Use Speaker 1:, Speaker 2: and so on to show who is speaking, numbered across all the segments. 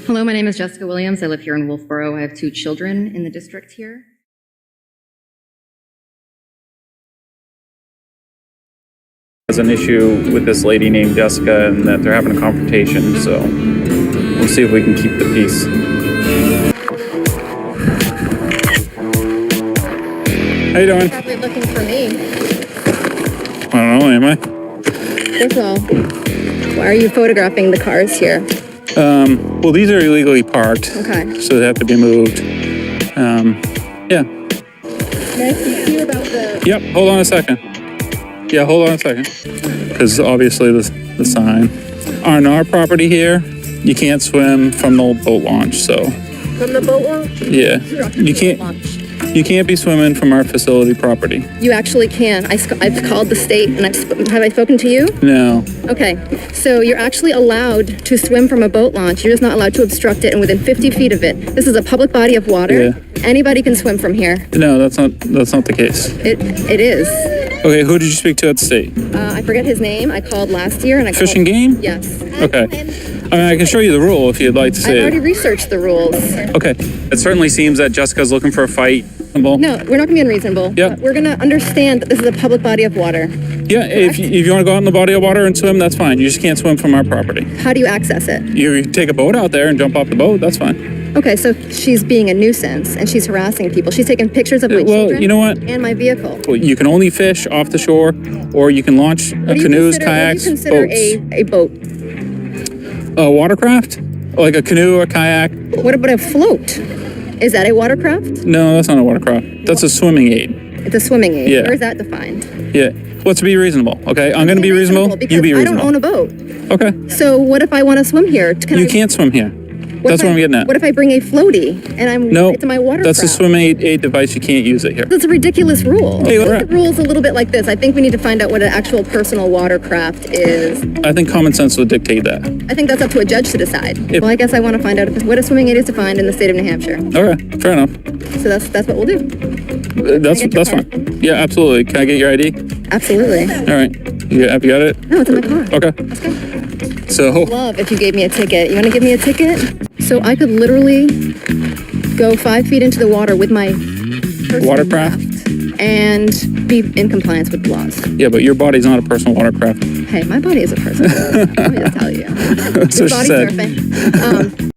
Speaker 1: Hello, my name is Jessica Williams. I live here in Wolfboro. I have 2 children in the district here.
Speaker 2: There's an issue with this lady named Jessica and that they're having a confrontation, so we'll see if we can keep the peace. How you doing?
Speaker 1: Probably looking for me.
Speaker 2: I don't know, am I?
Speaker 1: First of all, why are you photographing the cars here?
Speaker 2: Well, these are illegally parked,
Speaker 1: Okay.
Speaker 2: so they have to be moved. Yeah.
Speaker 1: May I speak to you about the...
Speaker 2: Yep, hold on a second. Yeah, hold on a second. Because obviously the sign. On our property here, you can't swim from the boat launch, so...
Speaker 1: From the boat launch?
Speaker 2: Yeah. You can't be swimming from our facility property.
Speaker 1: You actually can. I've called the state and have I spoken to you?
Speaker 2: No.
Speaker 1: Okay, so you're actually allowed to swim from a boat launch. You're just not allowed to obstruct it and within 50 feet of it. This is a public body of water.
Speaker 2: Yeah.
Speaker 1: Anybody can swim from here.
Speaker 2: No, that's not the case.
Speaker 1: It is.
Speaker 2: Okay, who did you speak to at the state?
Speaker 1: I forget his name. I called last year and I called...
Speaker 2: Fish and Game?
Speaker 1: Yes.
Speaker 2: Okay. I mean, I can show you the rule if you'd like to see
Speaker 1: I've
Speaker 2: it.
Speaker 1: already researched the rules.
Speaker 2: Okay. It certainly seems that Jessica's looking for a fight.
Speaker 1: No, we're not going to be unreasonable.
Speaker 2: Yeah.
Speaker 1: We're going to understand that this is a public body of water.
Speaker 2: Yeah, if you want to go out in the body of water and swim, that's fine. You just can't swim from our property.
Speaker 1: How do you access it?
Speaker 2: You take a boat out there and jump off the boat, that's fine.
Speaker 1: Okay, so she's being a nuisance and she's harassing people. She's taking pictures of my children
Speaker 2: you know what?
Speaker 1: and my vehicle.
Speaker 2: Well, you can only fish off the shore, or you can launch canoes, kayaks,
Speaker 1: what do you consider
Speaker 2: boats.
Speaker 1: a boat?
Speaker 2: A watercraft? Like a canoe, a kayak?
Speaker 1: What about a float? Is that a watercraft?
Speaker 2: No, that's not a watercraft. That's a swimming aid.
Speaker 1: It's a swimming aid.
Speaker 2: Yeah.
Speaker 1: Where is that defined?
Speaker 2: Yeah. Let's be reasonable, okay? I'm going to be reasonable.
Speaker 1: Because
Speaker 2: You be reasonable.
Speaker 1: I don't own a boat.
Speaker 2: Okay.
Speaker 1: So what if I want to swim here?
Speaker 2: You can't swim here. That's what I'm getting at.
Speaker 1: What if I bring a floaty and it's my watercraft?
Speaker 2: That's a swimming aid device. You can't use it here.
Speaker 1: That's a ridiculous rule.
Speaker 2: Hey,
Speaker 1: I think the rule's a little bit like this. I think we need to find out what an actual personal watercraft is.
Speaker 2: I think common sense would dictate that.
Speaker 1: I think that's up to a judge to decide. Well, I guess I want to find out what a swimming aid is defined in the state of New Hampshire.
Speaker 2: Okay, fair enough.
Speaker 1: So that's what we'll do.
Speaker 2: That's fine. Yeah, absolutely. Can I get your ID?
Speaker 1: Absolutely.
Speaker 2: All right. Have you got it?
Speaker 1: No, it's in my car.
Speaker 2: Okay.
Speaker 1: Let's go.
Speaker 2: So.
Speaker 1: Love if you gave me a ticket. You want to give me a ticket? So I could literally go 5 feet into the water with my
Speaker 2: Watercraft?
Speaker 1: And be in compliance with the laws.
Speaker 2: Yeah, but your body's not a personal watercraft.
Speaker 1: Hey, my body is a personal watercraft. Let me just tell you.
Speaker 2: That's what she said.
Speaker 1: Surfing.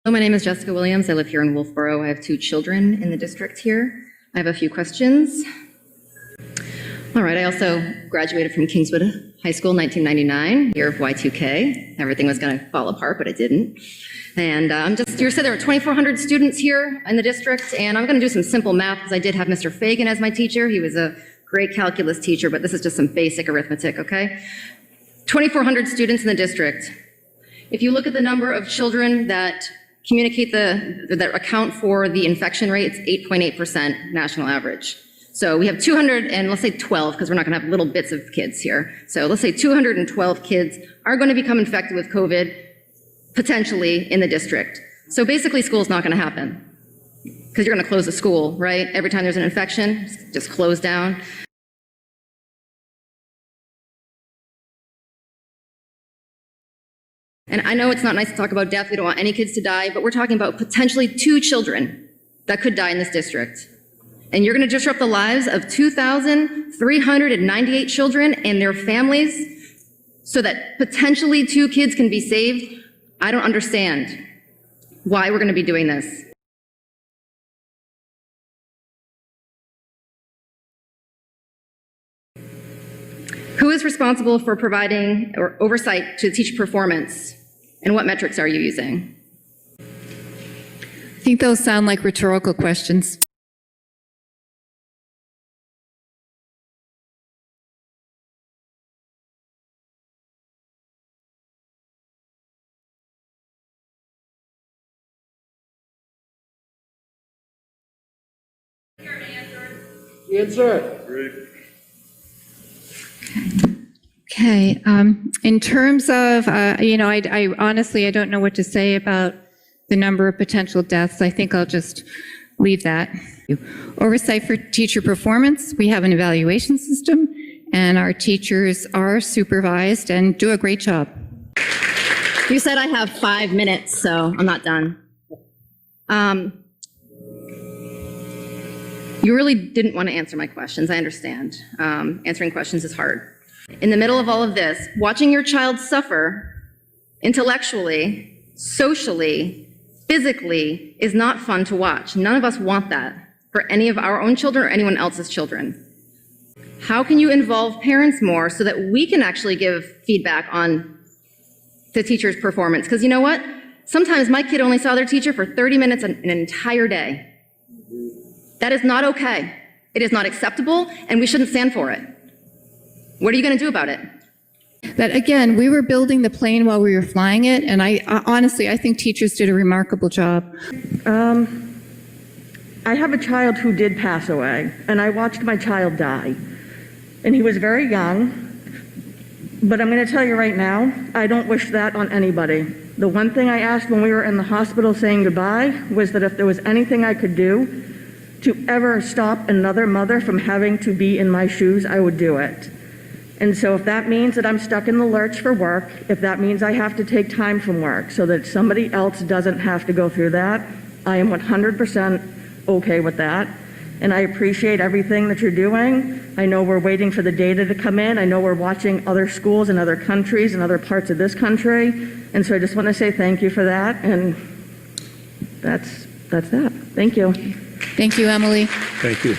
Speaker 1: Hello, my name is Jessica Williams. I live here in Wolfboro. I have 2 children in the district here. I have a few questions. All right, I also graduated from Kingswood High School in 1999, year of Y2K. Everything was going to fall apart, but it didn't. And you said there were 2,400 students here in the district, and I'm going to do some simple math because I did have Mr. Fagan as my teacher. He was a great calculus teacher, but this is just some basic arithmetic, okay? 2,400 students in the district. If you look at the number of children that that account for the infection rate, it's 8.8% national average. So we have 200 and let's say 12, because we're not going to have little bits of kids here. So let's say 212 kids are going to become infected with COVID, potentially in the district. So basically school's not going to happen because you're going to close the school, right? Every time there's an infection, just close down. And I know it's not nice to talk about death. We don't want any kids to die, but we're talking about potentially 2 children that could die in this district. And you're going to disrupt the lives of 2,398 children and their families so that potentially 2 kids can be saved. I don't understand why we're going to be doing this. Who is responsible for providing or oversight to teacher performance? And what metrics are you using?
Speaker 3: I think those sound like rhetorical questions.
Speaker 4: Answer.
Speaker 3: Okay. In terms of, I honestly, I don't know what to say about the number of potential deaths. I think I'll just leave that. Oversight for teacher performance. We have an evaluation system, and our teachers are supervised and do a great job.
Speaker 1: You said I have 5 minutes, so I'm not done. You really didn't want to answer my questions. I understand. Answering questions is hard. In the middle of all of this, watching your child suffer intellectually, socially, physically is not fun to watch. None of us want that for any of our own children or anyone else's children. How can you involve parents more so that we can actually give feedback on the teacher's performance? Because you know what? Sometimes my kid only saw their teacher for 30 minutes an entire day. That is not okay. It is not acceptable, and we shouldn't stand for it. What are you going to do about it?
Speaker 3: But again, we were building the plane while we were flying it, and honestly, I think teachers did a remarkable job.
Speaker 4: I have a child who did pass away, and I watched my child die. And he was very young, but I'm going to tell you right now, I don't wish that on anybody. The one thing I asked when we were in the hospital saying goodbye was that if there was anything I could do to ever stop another mother from having to be in my shoes, I would do it. And so if that means that I'm stuck in the lurch for work, if that means I have to take time from work so that somebody else doesn't have to go through that, I am 100% okay with that. And I appreciate everything that you're doing. I know we're waiting for the data to come in. I know we're watching other schools in other countries and other parts of this country. And so I just want to say thank you for that. And that's that. Thank you.
Speaker 3: Thank you, Emily.
Speaker 5: Thank you.